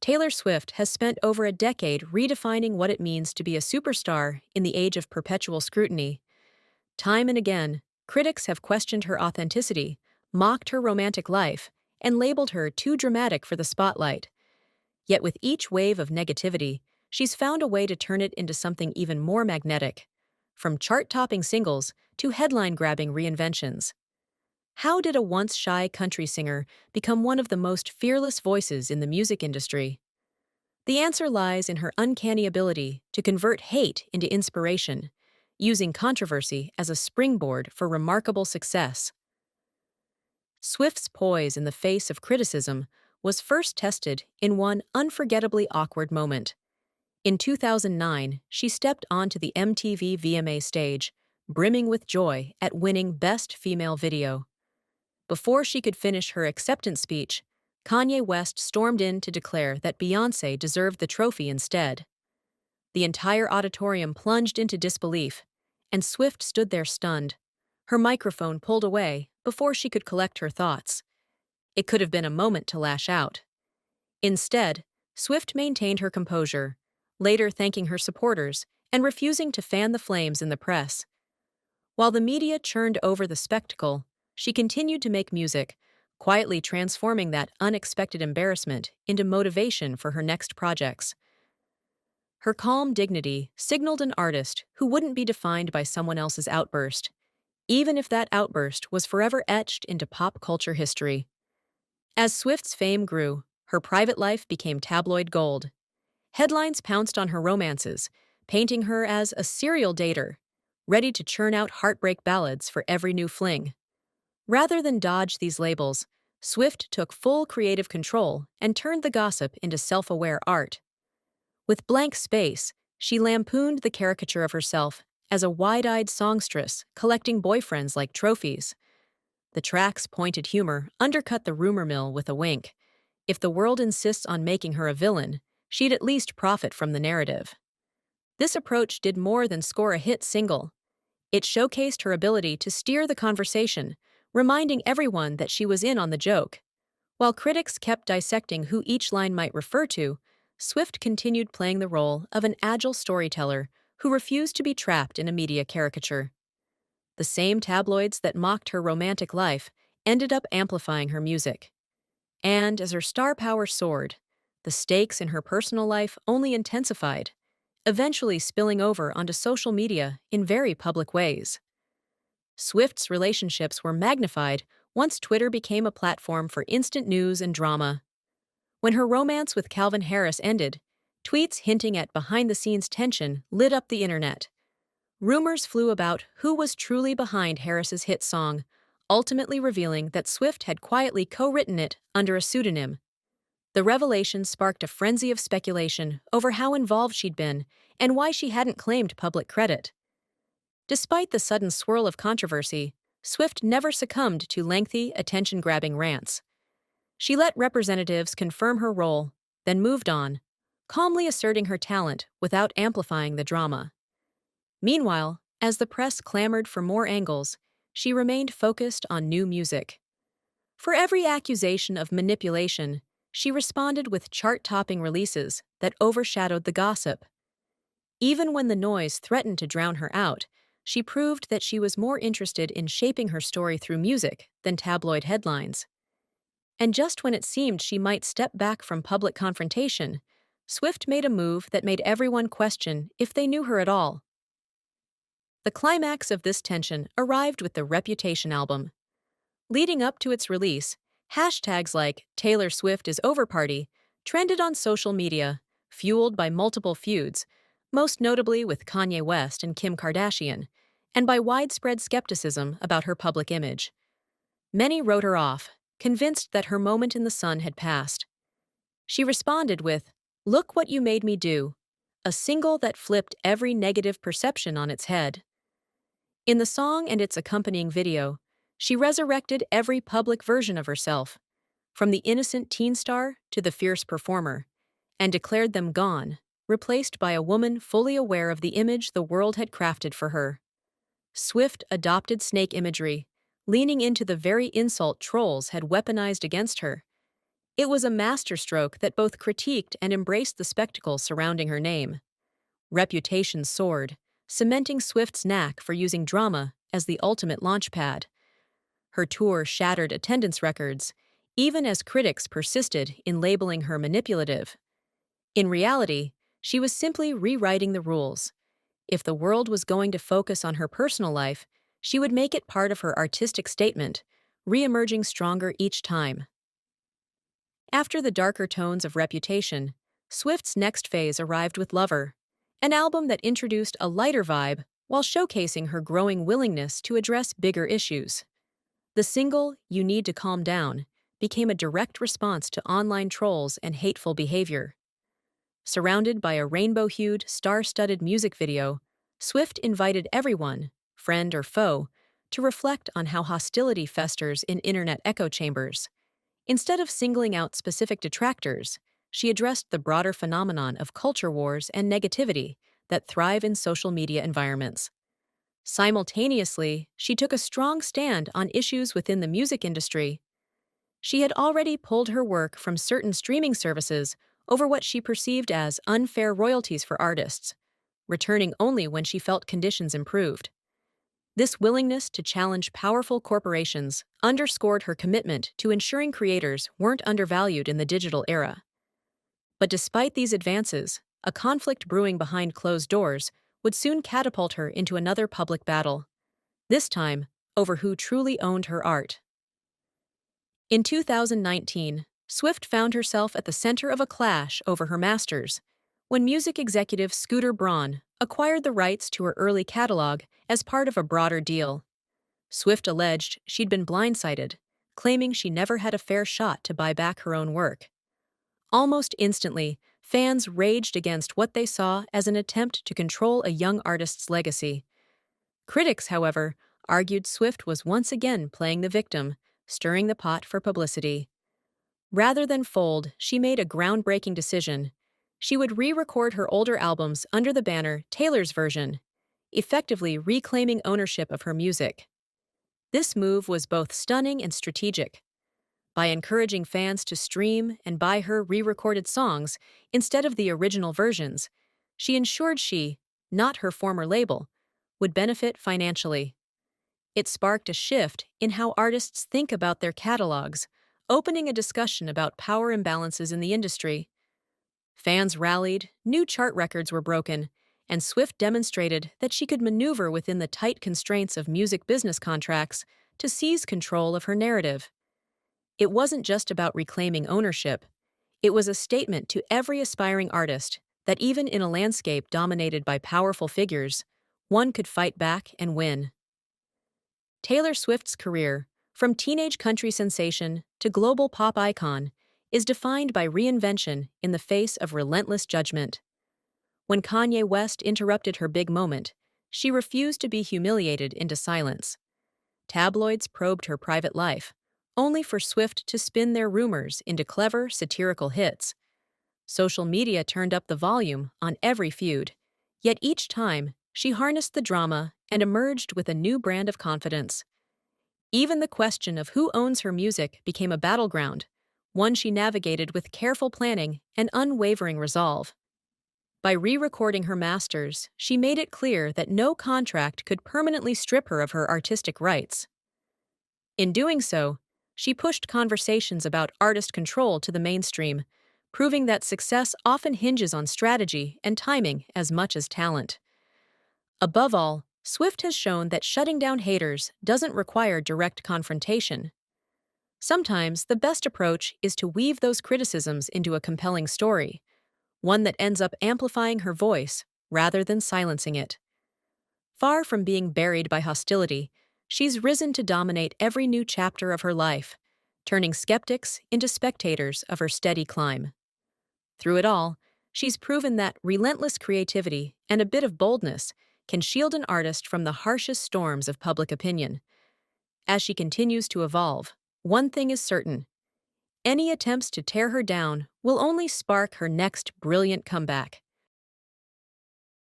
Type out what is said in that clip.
Taylor Swift has spent over a decade redefining what it means to be a superstar in the age of perpetual scrutiny. Time and again, critics have questioned her authenticity, mocked her romantic life, and labeled her too dramatic for the spotlight. Yet with each wave of negativity, she's found a way to turn it into something even more magnetic. From chart-topping singles to headline-grabbing reinventions. How did a once shy country singer become one of the most fearless voices in the music industry? The answer lies in her uncanny ability to convert hate into inspiration, using controversy as a springboard for remarkable success. Swift's poise in the face of criticism was first tested in one unforgettably awkward moment. In 2009, she stepped onto the MTV VMA stage, brimming with joy at winning Best Female Video. Before she could finish her acceptance speech, Kanye West stormed in to declare that Beyoncé deserved the trophy instead. The entire auditorium plunged into disbelief, and Swift stood there stunned, her microphone pulled away before she could collect her thoughts. It could have been a moment to lash out. Instead, Swift maintained her composure, later thanking her supporters and refusing to fan the flames in the press. While the media churned over the spectacle, she continued to make music, quietly transforming that unexpected embarrassment into motivation for her next projects. Her calm dignity signaled an artist who wouldn't be defined by someone else's outburst, even if that outburst was forever etched into pop culture history. As Swift's fame grew, her private life became tabloid gold. Headlines pounced on her romances, painting her as a serial dater, ready to churn out heartbreak ballads for every new fling. Rather than dodge these labels, Swift took full creative control and turned the gossip into self-aware art. With Blank Space, she lampooned the caricature of herself as a wide-eyed songstress collecting boyfriends like trophies. The track's pointed humor undercut the rumor mill with a wink. If the world insists on making her a villain, she'd at least profit from the narrative. This approach did more than score a hit single. It showcased her ability to steer the conversation, reminding everyone that she was in on the joke. While critics kept dissecting who each line might refer to, Swift continued playing the role of an agile storyteller who refused to be trapped in a media caricature. The same tabloids that mocked her romantic life ended up amplifying her music. And as her star power soared, the stakes in her personal life only intensified, eventually spilling over onto social media in very public ways. Swift's relationships were magnified once Twitter became a platform for instant news and drama. When her romance with Calvin Harris ended, tweets hinting at behind-the-scenes tension lit up the internet. Rumors flew about who was truly behind Harris's hit song, ultimately revealing that Swift had quietly co-written it under a pseudonym. The revelation sparked a frenzy of speculation over how involved she'd been and why she hadn't claimed public credit. Despite the sudden swirl of controversy, Swift never succumbed to lengthy, attention-grabbing rants. She let representatives confirm her role, then moved on, calmly asserting her talent without amplifying the drama. Meanwhile, as the press clamored for more angles, she remained focused on new music. For every accusation of manipulation, she responded with chart-topping releases that overshadowed the gossip. Even when the noise threatened to drown her out, she proved that she was more interested in shaping her story through music than tabloid headlines. And just when it seemed she might step back from public confrontation, Swift made a move that made everyone question if they knew her at all. The climax of this tension arrived with the Reputation album. Leading up to its release, hashtags like Taylor Swift is over party trended on social media, fueled by multiple feuds, most notably with Kanye West and Kim Kardashian, and by widespread skepticism about her public image. Many wrote her off, convinced that her moment in the sun had passed. She responded with, "Look What You Made Me Do," a single that flipped every negative perception on its head. In the song and its accompanying video, she resurrected every public version of herself, from the innocent teen star to the fierce performer, and declared them gone, replaced by a woman fully aware of the image the world had crafted for her. Swift adopted snake imagery, leaning into the very insult trolls had weaponized against her. It was a masterstroke that both critiqued and embraced the spectacle surrounding her name. Reputation soared, cementing Swift's knack for using drama as the ultimate launchpad. Her tour shattered attendance records, even as critics persisted in labeling her manipulative. In reality, she was simply rewriting the rules. If the world was going to focus on her personal life, she would make it part of her artistic statement, re-emerging stronger each time. After the darker tones of Reputation, Swift's next phase arrived with Lover, an album that introduced a lighter vibe while showcasing her growing willingness to address bigger issues. The single, You Need to Calm Down, became a direct response to online trolls and hateful behavior. Surrounded by a rainbow-hued, star-studded music video, Swift invited everyone, friend or foe, to reflect on how hostility festers in internet echo chambers. Instead of singling out specific detractors, she addressed the broader phenomenon of culture wars and negativity that thrive in social media environments. Simultaneously, she took a strong stand on issues within the music industry. She had already pulled her work from certain streaming services over what she perceived as unfair royalties for artists, returning only when she felt conditions improved. This willingness to challenge powerful corporations underscored her commitment to ensuring creators weren't undervalued in the digital era. But despite these advances, a conflict brewing behind closed doors would soon catapult her into another public battle, this time over who truly owned her art. In 2019, Swift found herself at the center of a clash over her masters, when music executive Scooter Braun acquired the rights to her early catalog as part of a broader deal. Swift alleged she'd been blindsided, claiming she never had a fair shot to buy back her own work. Almost instantly, fans raged against what they saw as an attempt to control a young artist's legacy. Critics, however, argued Swift was once again playing the victim, stirring the pot for publicity. Rather than fold, she made a groundbreaking decision. She would re-record her older albums under the banner Taylor's Version, effectively reclaiming ownership of her music. This move was both stunning and strategic. By encouraging fans to stream and buy her re-recorded songs instead of the original versions, she ensured she, not her former label, would benefit financially. It sparked a shift in how artists think about their catalogs, opening a discussion about power imbalances in the industry. Fans rallied, new chart records were broken, and Swift demonstrated that she could maneuver within the tight constraints of music business contracts to seize control of her narrative. It wasn't just about reclaiming ownership. It was a statement to every aspiring artist that even in a landscape dominated by powerful figures, one could fight back and win. Taylor Swift's career, from teenage country sensation to global pop icon, is defined by reinvention in the face of relentless judgment. When Kanye West interrupted her big moment, she refused to be humiliated into silence. Tabloids probed her private life, only for Swift to spin their rumors into clever, satirical hits. Social media turned up the volume on every feud, yet each time, she harnessed the drama and emerged with a new brand of confidence. Even the question of who owns her music became a battleground, one she navigated with careful planning and unwavering resolve. By re-recording her masters, she made it clear that no contract could permanently strip her of her artistic rights. In doing so, she pushed conversations about artist control to the mainstream, proving that success often hinges on strategy and timing as much as talent. Above all, Swift has shown that shutting down haters doesn't require direct confrontation. Sometimes the best approach is to weave those criticisms into a compelling story, one that ends up amplifying her voice rather than silencing it. Far from being buried by hostility, she's risen to dominate every new chapter of her life, turning skeptics into spectators of her steady climb. Through it all, she's proven that relentless creativity and a bit of boldness can shield an artist from the harshest storms of public opinion. As she continues to evolve, one thing is certain: any attempts to tear her down will only spark her next brilliant comeback.